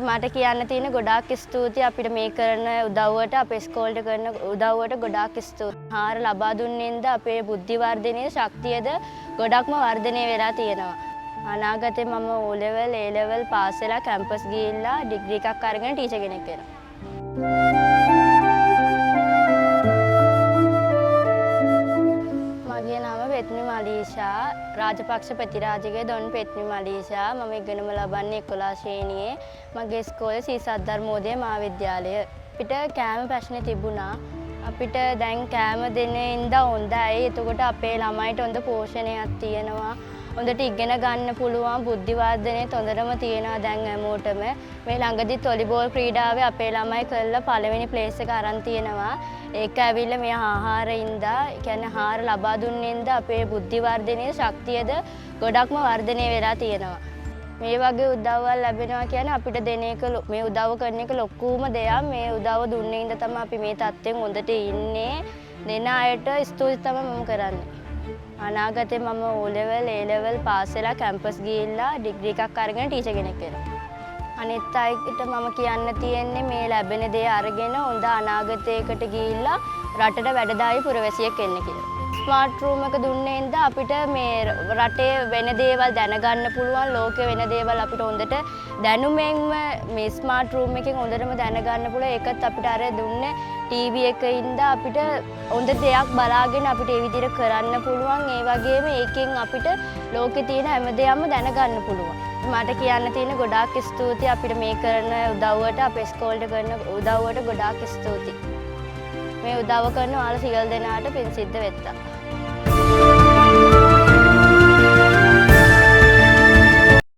මට කියන්න තියෙන ගොඩාක් ස්තුතියි අපිට මේ කරන උදව්වට අපේ ඉස්කෝලේට කරන උදව්වට ගොඩාක් ස්තුතියි. ආහාර ලබා දුන්නෙන්ද අපේ බුද්ධි වර්ධනයේ ශක්තියද ගොඩක්ම වර්ධනය වෙලා තියෙනවා. අනාගතේ මම O level A level pass වෙලා කැම්පස් ගිහිල්ලා ඩිග්‍රී එකක් අරගෙන ටීචර් කෙනෙක් වෙනවා. මගේ නම පෙත්නි මලීෂා රාජපක්ෂ ප්‍රතිරාජගේ දොන් පෙත්නි මලීෂා මම ඉගෙනම ලබන්නේ 11 ශ්‍රේණියේ මගේ ඉස්කෝලේ සී සද්ධර්මෝදය මහාවිද්‍යාලය. අපිට කෑම ප්‍රශ්නේ තිබුණා. අපිට දැන් කෑම දෙන්නේ ඉඳා හොඳයි. එතකොට අපේ ළමයිට හොඳ පෝෂණයක් තියෙනවා. හොඳට ඉගෙන ගන්න පුළුවන් බුද්ධි වර්ධනයේ හොඳටම තියෙනවා දැන් හැමෝටම. මේ ළඟදිත් වොලිබෝල් ක්‍රීඩාවේ අපේ ළමයි කරලා පළවෙනි ප්ලේස් එක අරන් තියෙනවා. ඒක ඇවිල්ලා මේ ආහාරින්දා කියන්නේ ආහාර ලබා දුන්නෙන්ද අපේ බුද්ධි වර්ධනයේ ශක්තියද ගොඩක්ම වර්ධනය වෙලා තියෙනවා. මේ වගේ උදව්වල් ලැබෙනවා කියන්නේ අපිට දෙන එක මේ උදව් කරන එක ලොකුම දෙයක්. මේ උදව්ව දුන්නේ ඉඳ තමයි අපි මේ තත්ත්වෙන් හොඳට ඉන්නේ. දෙන අයට ස්තුති තමයි මම කරන්නේ. අනාගතේ මම O level A level pass වෙලා කැම්පස් ගිහිල්ලා ඩිග්‍රී එකක් අරගෙන ටීචර් කෙනෙක් වෙනවා. අනිත් අයට මම කියන්න තියෙන්නේ මේ ලැබෙන දේ අරගෙන හොඳ අනාගතයකට ගිහිල්ලා රටට වැඩදායී පුරවැසියෙක් වෙන්න කියලා. ස්මාර්ට් රූම් එක දුන්නේ ඉඳ අපිට මේ රටේ වෙන දේවල් දැනගන්න පුළුවන්. ලෝකේ වෙන දේවල් අපිට හොඳට දැනුමෙන්ම මේ ස්මාර්ට් රූම් එකෙන් හොඳටම දැනගන්න පුළුවන්. ඒකත් අපිට අර දුන්නේ ටීවී එකේ ඉඳ අපිට හොඳ දෙයක් බලාගෙන අපිට ඒ විදිහට කරන්න පුළුවන්. ඒ වගේම ඒකෙන් අපිට ලෝකේ තියෙන හැම දෙයක්ම දැනගන්න පුළුවන්. මට කියන්න තියෙන ගොඩාක් ස්තුතියි අපිට මේ කරන උදව්වට අපේ ඉස්කෝලේට කරන උදව්වට ගොඩාක් ස්තුතියි. මේ උදව්ව කරන ඔයාලා සියලු දෙනාට පින් සිද්ධ වෙත්තා.